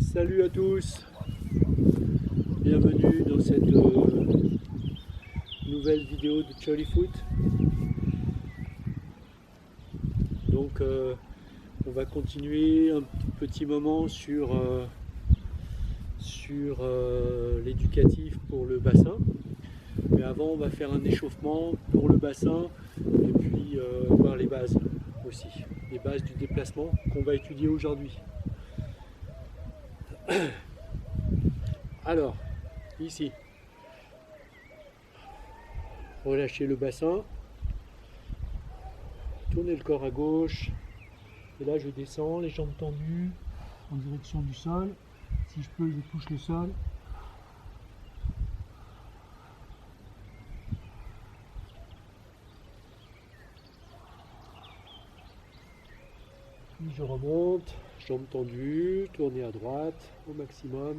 Salut à tous, bienvenue dans cette nouvelle vidéo de Jolly Foot. Donc on va continuer un petit moment sur l'éducatif pour le bassin. Mais avant on va faire un échauffement pour le bassin et puis voir les bases aussi, les bases du déplacement qu'on va étudier aujourd'hui. Alors, ici, relâchez le bassin, tournez le corps à gauche, et là je descends, les jambes tendues, en direction du sol. Si je peux, je touche le sol. Puis je remonte, jambes tendues, tournez à droite au maximum,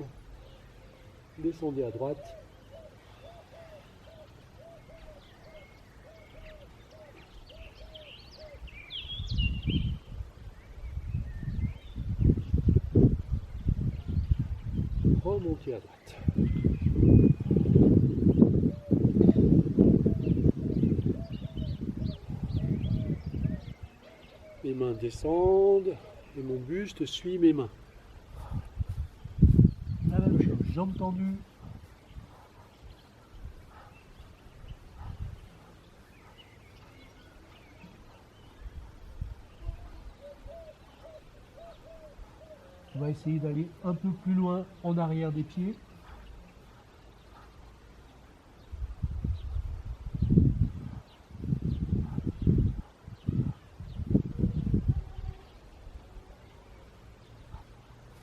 descendez à droite. Remontez à droite. Mes mains descendent et mon buste suit mes mains. La même chose, jambes tendues. On va essayer d'aller un peu plus loin en arrière des pieds.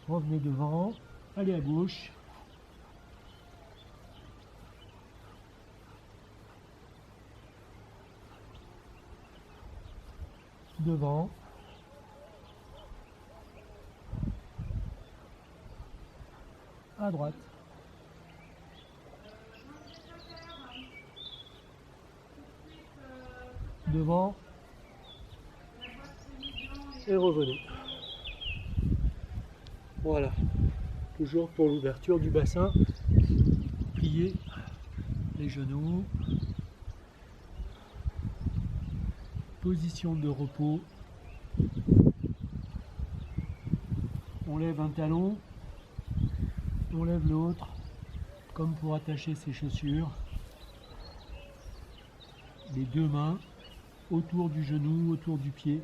Revenez devant, allez à gauche. Devant. À droite. Devant. Et revenez. Voilà. Toujours pour l'ouverture du bassin. Pliez les genoux. Position de repos. On lève un talon. On lève l'autre, comme pour attacher ses chaussures. Les deux mains autour du genou, autour du pied.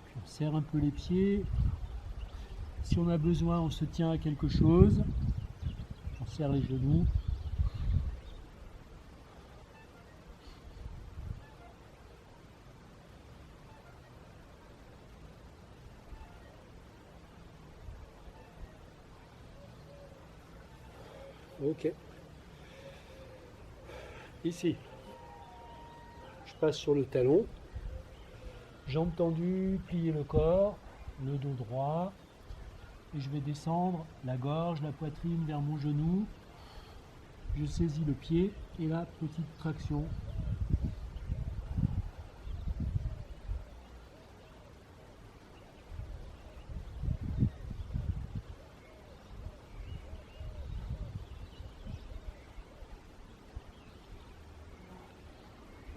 Puis on serre un peu les pieds. Si on a besoin, on se tient à quelque chose. On serre les genoux. Ok. Ici, je passe sur le talon, jambes tendues, pliez le corps, le dos droit, et je vais descendre la gorge, la poitrine vers mon genou. Je saisis le pied et la petite traction.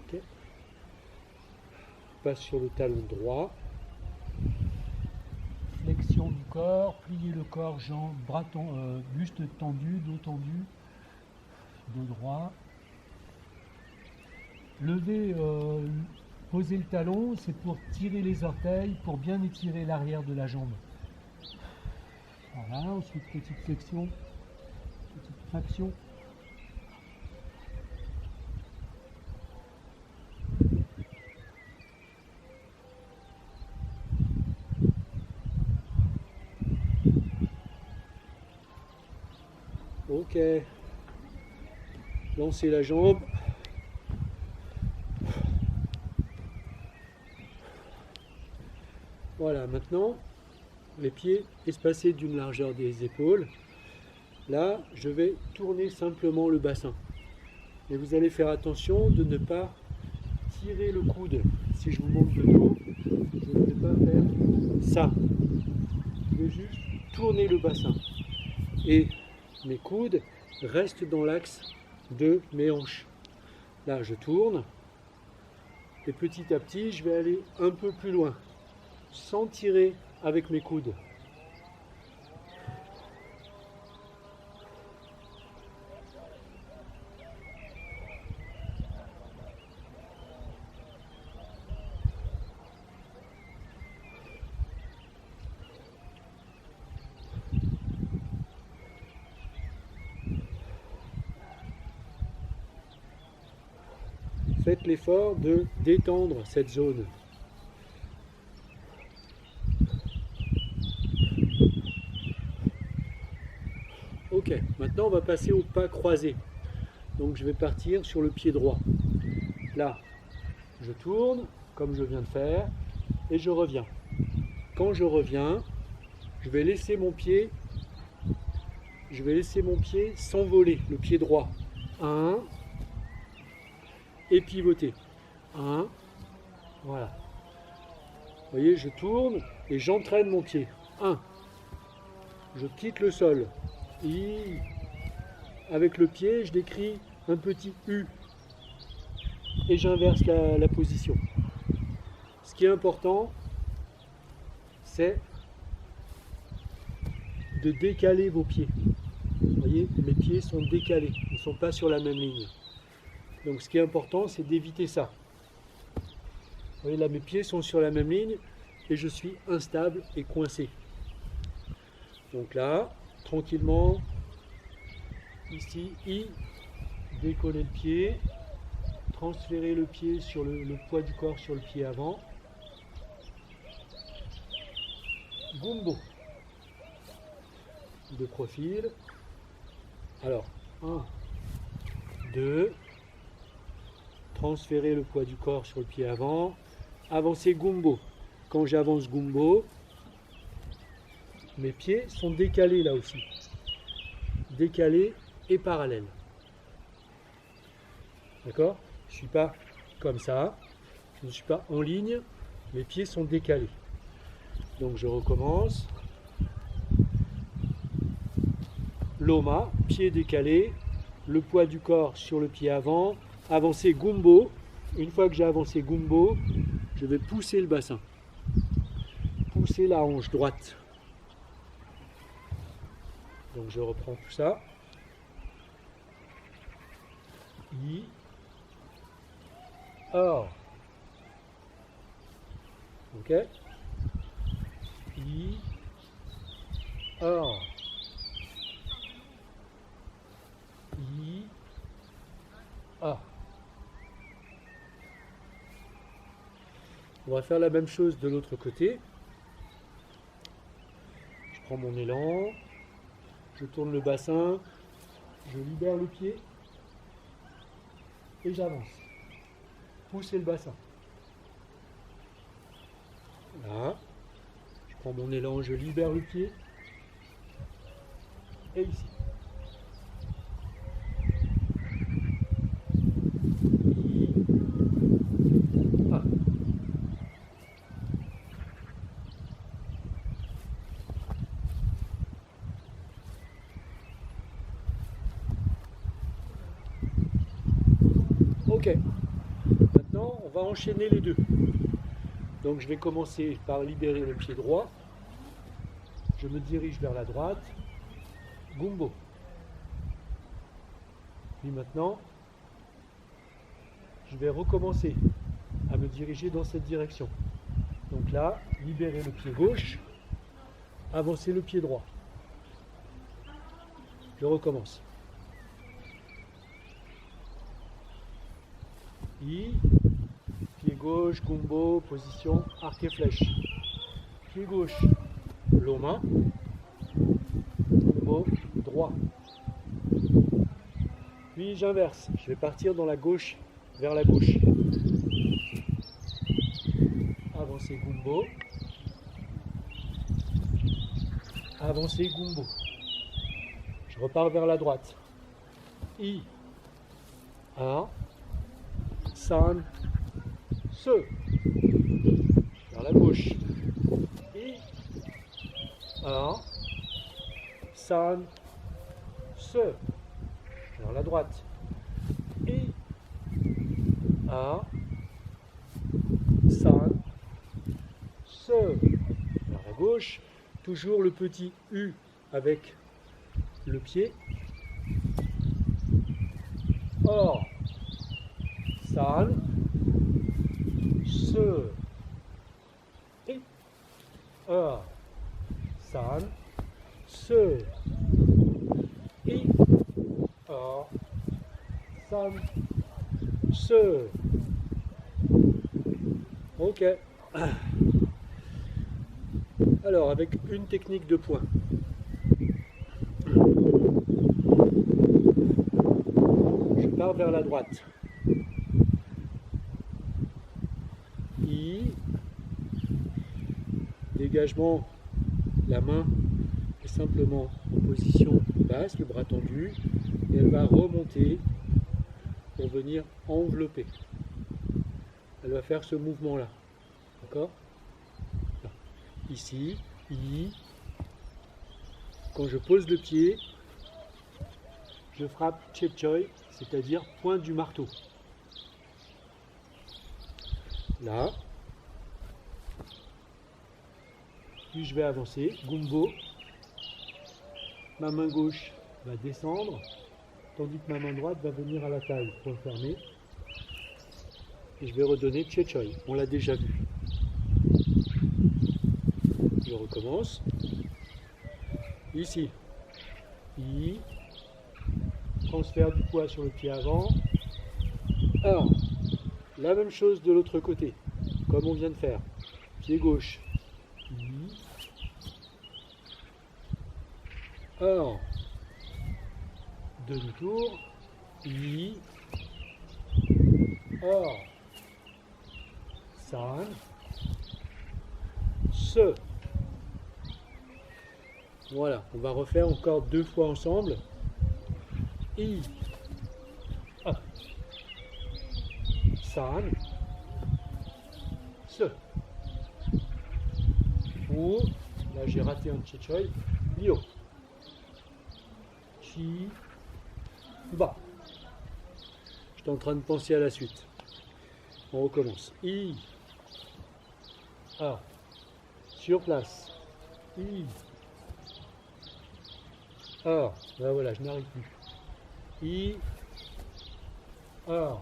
Okay. Passe sur le talon droit. Flexion du corps, pliez le corps, jambes, bras buste tendu, dos tendu, dos droit. Levez, posez le talon, c'est pour tirer les orteils, pour bien étirer l'arrière de la jambe. Voilà, ensuite petite flexion, petite traction. Ok, lancez la jambe. Voilà, maintenant les pieds espacés d'une largeur des épaules. Là, je vais tourner simplement le bassin. Et vous allez faire attention de ne pas tirer le coude. Si je vous montre de dos, je ne vais pas faire ça. Je vais juste tourner le bassin. Et mes coudes restent dans l'axe de mes hanches. Là, je tourne. Et petit à petit, je vais aller un peu plus loin, sans tirer avec mes coudes. Faites l'effort de détendre cette zone. Ok, maintenant on va passer au pas croisé. Donc je vais partir sur le pied droit. Là, je tourne, comme je viens de faire, et je reviens. Quand je reviens, je vais laisser mon pied s'envoler, le pied droit. 1, et pivoter. 1, voilà. Vous voyez, je tourne et j'entraîne mon pied. 1, je quitte le sol. I, avec le pied, je décris un petit U et j'inverse la position. Ce qui est important, c'est de décaler vos pieds. Vous voyez, mes pieds sont décalés, ils ne sont pas sur la même ligne. Donc ce qui est important, c'est d'éviter ça. Vous voyez, là mes pieds sont sur la même ligne et je suis instable et coincé. Donc là, tranquillement, ici, I, décoller le pied, transférer le pied sur le poids du corps sur le pied avant. Gumbo. De profil. Alors, 1, 2, transférer le poids du corps sur le pied avant, avancer Gumbo. Quand j'avance Gumbo, mes pieds sont décalés là aussi. Décalés et parallèles. D'accord? Je ne suis pas comme ça, je ne suis pas en ligne, mes pieds sont décalés. Donc je recommence. Loma, pied décalé, le poids du corps sur le pied avant, avancer Gumbo. Une fois que j'ai avancé Gumbo, je vais pousser le bassin. Pousser la hanche droite. Donc je reprends tout ça. I. Or. Ok. I. Or. I. A. On va faire la même chose de l'autre côté. Je prends mon élan, je tourne le bassin, je libère le pied et j'avance. Poussez le bassin. Là, je prends mon élan, je libère le pied et ici. Ok, maintenant on va enchaîner les deux. Donc je vais commencer par libérer le pied droit. Je me dirige vers la droite. Gumbo. Puis maintenant, je vais recommencer à me diriger dans cette direction. Donc là, libérer le pied gauche, avancer le pied droit. Je recommence. I, pied gauche, Gumbo, position arc et flèche. Pied gauche, Loma, Gumbo, droit. Puis j'inverse, je vais partir dans la gauche, vers la gauche. Avancer Gumbo. Avancer Gumbo. Je repars vers la droite. I, A, san, se. Vers la gauche. I, A, san, se. Vers la droite. I, A, san, se. Vers la gauche. Toujours le petit U avec le pied. Or, san, se. Et, or, san, se. Et, or, san, se. Ok. Alors, avec une technique de poing. Je pars vers la droite. I, dégagement, la main est simplement en position basse, le bras tendu, et elle va remonter pour venir envelopper. Elle va faire ce mouvement-là. D'accord ? Ici, I. Quand je pose le pied, je frappe Chepchoy, c'est-à-dire pointe du marteau. Là. Puis je vais avancer. Gumbo. Ma main gauche va descendre, tandis que ma main droite va venir à la taille, point fermé. Et je vais redonner Chepchoy. On l'a déjà vu. Je recommence. Ici. I. Transfert du poids sur le pied avant. Alors, la même chose de l'autre côté, comme on vient de faire. Pied gauche. I. Or. Demi-tour. I. Or. San. Se. Voilà, on va refaire encore 2 fois ensemble. I. A. San. Se. Ou, là j'ai raté un Chepchoy. Lio. Chi. Ba. J'étais en train de penser à la suite. On recommence. I. A. Sur place. I. A. Ben voilà, je n'arrive plus. I. A.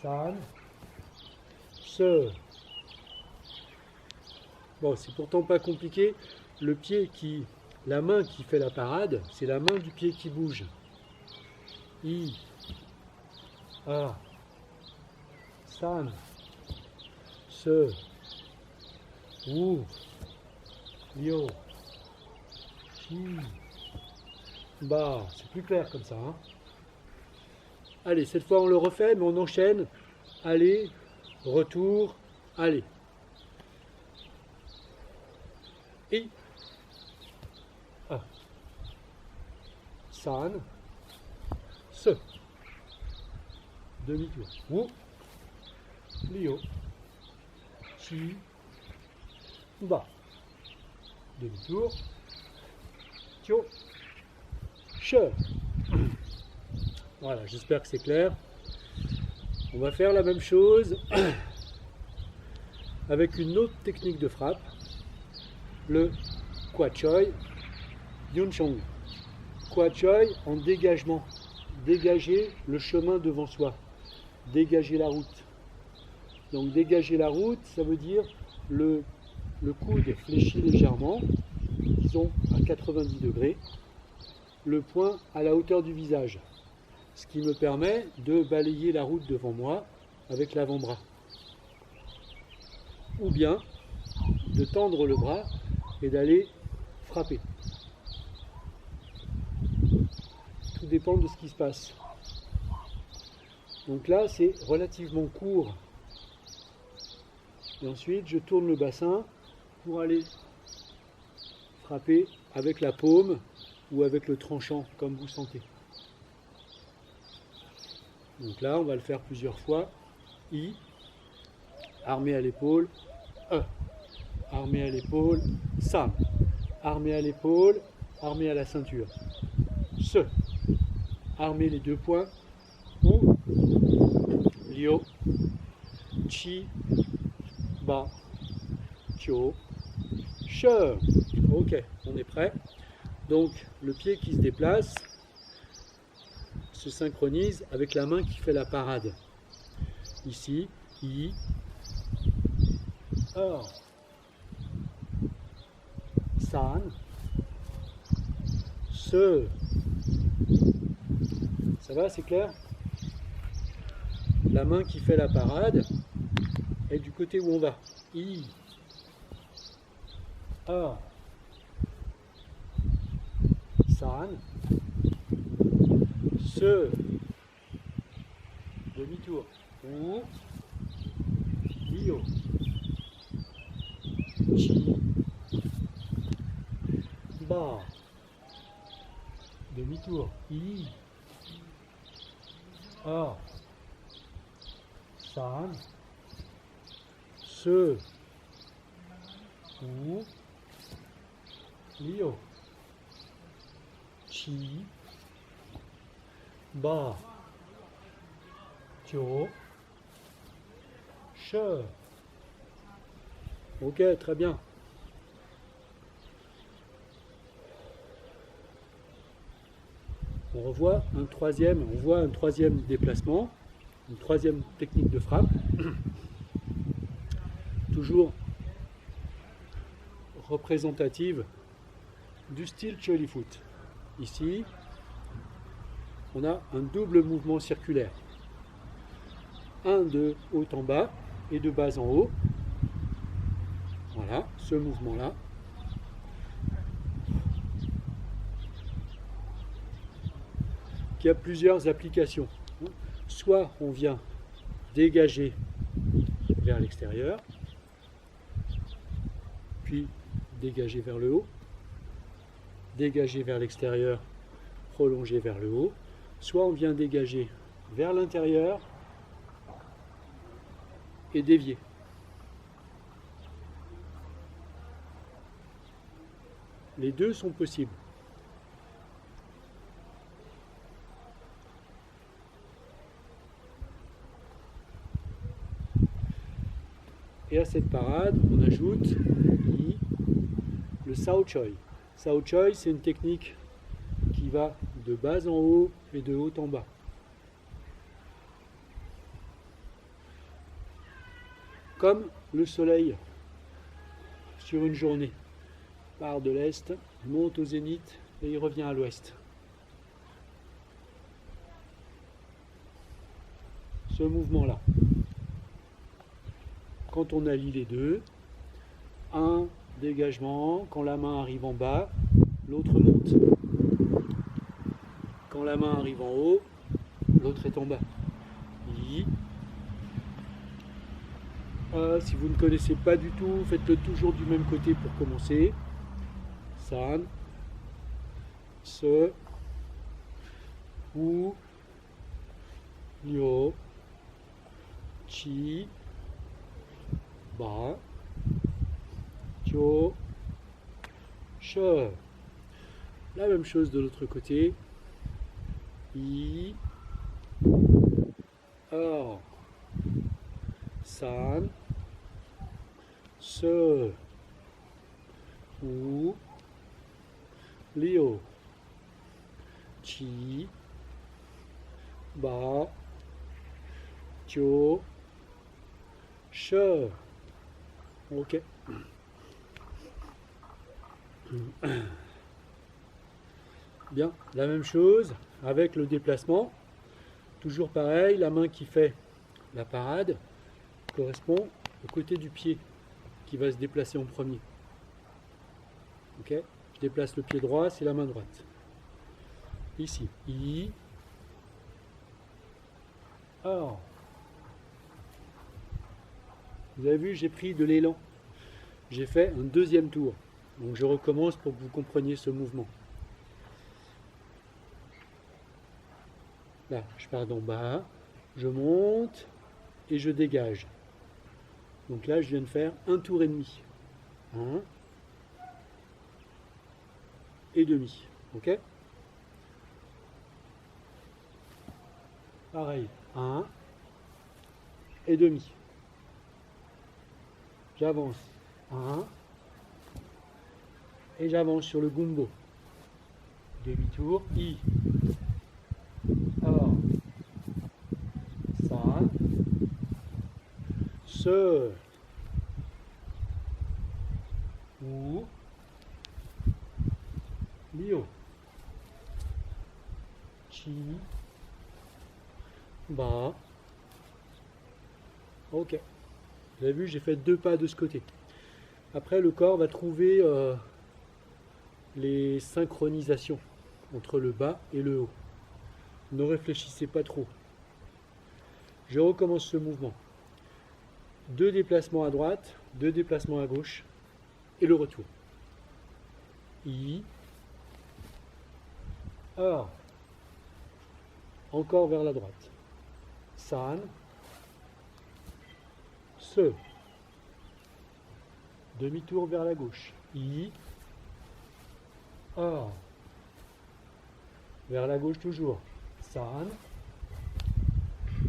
San. Se. Bon, c'est pourtant pas compliqué. Le pied qui, la main qui fait la parade, c'est la main du pied qui bouge. I. A. San. Se. Ou. Lio. Chi. Bah, c'est plus clair comme ça. Hein. Allez, cette fois on le refait, mais on enchaîne. Allez, retour, allez. I. A. San. Se. Demi-tour. Ou. Lio. Chi. Ba. Demi-tour. Tio. Che. Voilà, j'espère que c'est clair. On va faire la même chose avec une autre technique de frappe, le Kwachoi Yunchong. Kwachoi en dégagement. Dégager le chemin devant soi. Dégager la route. Donc dégager la route, ça veut dire le coude fléchit légèrement, disons à 90 degrés, le poing à la hauteur du visage, ce qui me permet de balayer la route devant moi avec l'avant-bras. Ou bien de tendre le bras et d'aller frapper. Tout dépend de ce qui se passe. Donc là, c'est relativement court. Et ensuite, je tourne le bassin pour aller frapper avec la paume ou avec le tranchant, comme vous sentez. Donc là, on va le faire plusieurs fois. I, armé à l'épaule, E, armé à l'épaule, San, armé à l'épaule, armé à la ceinture, Se, armé les deux poings, ou, Liu, Chi, Ba, Tio, Che. Ok, on est prêt. Donc le pied qui se déplace se synchronise avec la main qui fait la parade. Ici, I, Or, San, Se. Ça va, c'est clair? La main qui fait la parade est du côté où on va. I, Or, San, Se. Demi-tour. Ou, Lio. Chi, Ba. Demi-tour. I, Or, San, Se. Ou, Lio. Chi, Ba, Tio, Che. Ok, très bien. On voit un troisième déplacement, une troisième technique de frappe. Toujours représentative du style Choli Foot. Ici, on a un double mouvement circulaire. Un de haut en bas et de bas en haut. Voilà, ce mouvement-là. Qui a plusieurs applications. Soit on vient dégager vers l'extérieur, puis dégager vers le haut, dégager vers l'extérieur, prolonger vers le haut, soit on vient dégager vers l'intérieur et dévier. Les deux sont possibles. Et à cette parade, on ajoute le Sao Choi. Sao Choi, c'est une technique qui va de bas en haut et de haut en bas. Comme le soleil sur une journée. Part de l'est, monte au zénith et il revient à l'ouest. Ce mouvement-là. Quand on allie les deux, un dégagement, quand la main arrive en bas, l'autre monte. Quand la main arrive en haut, l'autre est en bas. Si vous ne connaissez pas du tout, faites-le toujours du même côté pour commencer. San, Se, Wu, Liu, Chi, Ba, Tio, Che. La même chose de l'autre côté. I, Or, San, Se, Wu, Liu, Chi, Ba, Tio, Che. Ok. Bien, la même chose avec le déplacement. Toujours pareil, la main qui fait la parade correspond au côté du pied qui va se déplacer en premier. Ok? Je déplace le pied droit, c'est la main droite. Ici, I, Or. Vous avez vu, j'ai pris de l'élan. J'ai fait un deuxième tour. Donc je recommence pour que vous compreniez ce mouvement. Là, je pars d'en bas, je monte et je dégage. Donc là, je viens de faire un tour et demi. Un et demi. Ok? Pareil, un et demi. J'avance. Un et j'avance sur le gumbo. Demi-tour, I. Or. San. Se. Ou. Lio. Chi. Ba. Ok. Vous avez vu, j'ai fait 2 pas de ce côté. Après, le corps va trouver les synchronisations entre le bas et le haut. Ne réfléchissez pas trop. Je recommence ce mouvement. 2 déplacements à droite, 2 déplacements à gauche et le retour. I. Or. Encore vers la droite. San. Se. Demi-tour vers la gauche. I. Or. Vers la gauche toujours. San.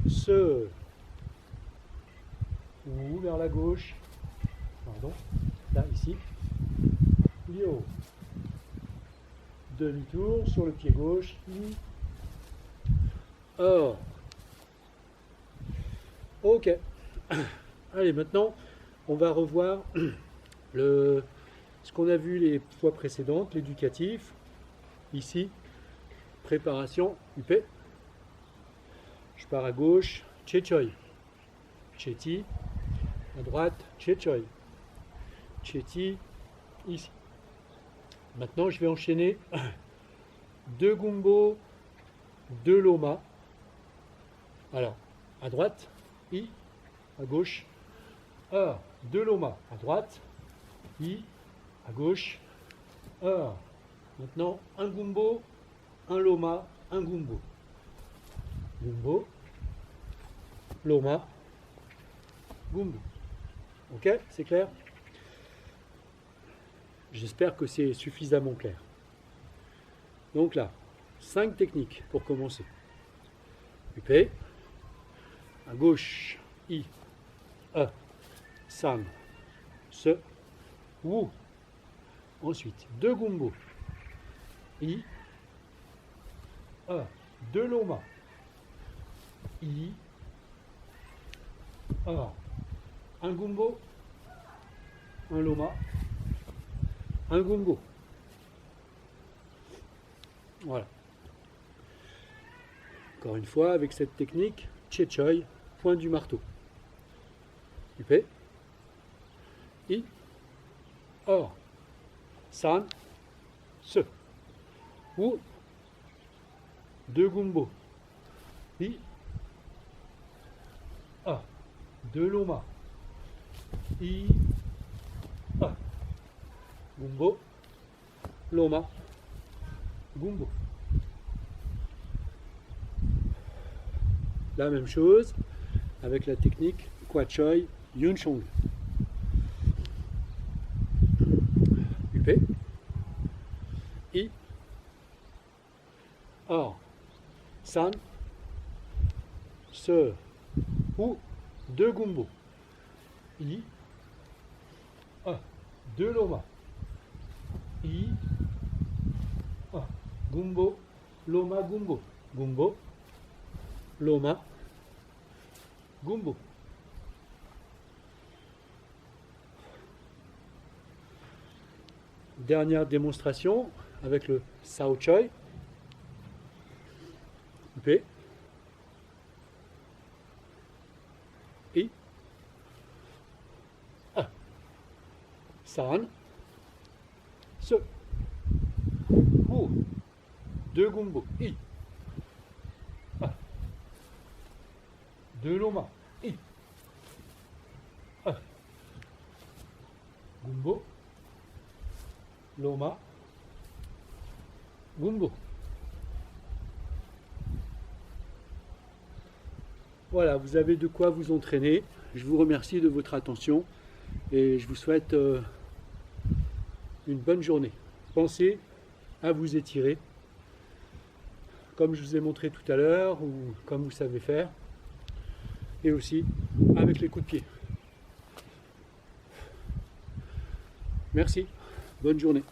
Se. Ou vers la gauche. Pardon. Là, ici. Lio. Demi-tour sur le pied gauche. I. Or. Ok. Allez, maintenant, on va revoir ce qu'on a vu les fois précédentes, l'éducatif. Ici, préparation, UP. Je pars à gauche, Chechoy. Cheti. À droite, Chechoy. Cheti, ici. Maintenant, je vais enchaîner 2 gumbo, 2 loma. Alors, à droite, I. À gauche, 2 loma. À droite, I. À gauche, Maintenant, un gumbo, un loma, un gumbo. Gumbo, loma, gumbo. Ok, c'est clair? J'espère que c'est suffisamment clair. Donc là, 5 techniques pour commencer. UP, à gauche, I, San, Se, Wu. Ensuite, 2 gumbo, I, 2 loma, I, un gumbo, un loma, un gumbo. Voilà. Encore une fois, avec cette technique, Chechoy, point du marteau. UP, I, Or, San, Se, Ou, 2 gumbo, I, 2 loma, I, gumbo, loma, gumbo. La même chose avec la technique Kwachoy Yunchong. UP, I, Or, San, Se, Ou, 2 gumbo, I, 2 loma, I, gumbo, loma, gumbo, gumbo, loma, gumbo. Dernière démonstration avec le Sao Choi. UP, I, San, Se, Ou, 2 gumbo, I, 2 loma, I, gumbo, loma, gumbo. Voilà, vous avez de quoi vous entraîner. Je vous remercie de votre attention et je vous souhaite une bonne journée. Pensez à vous étirer, comme je vous ai montré tout à l'heure, ou comme vous savez faire, et aussi avec les coups de pied. Merci, bonne journée.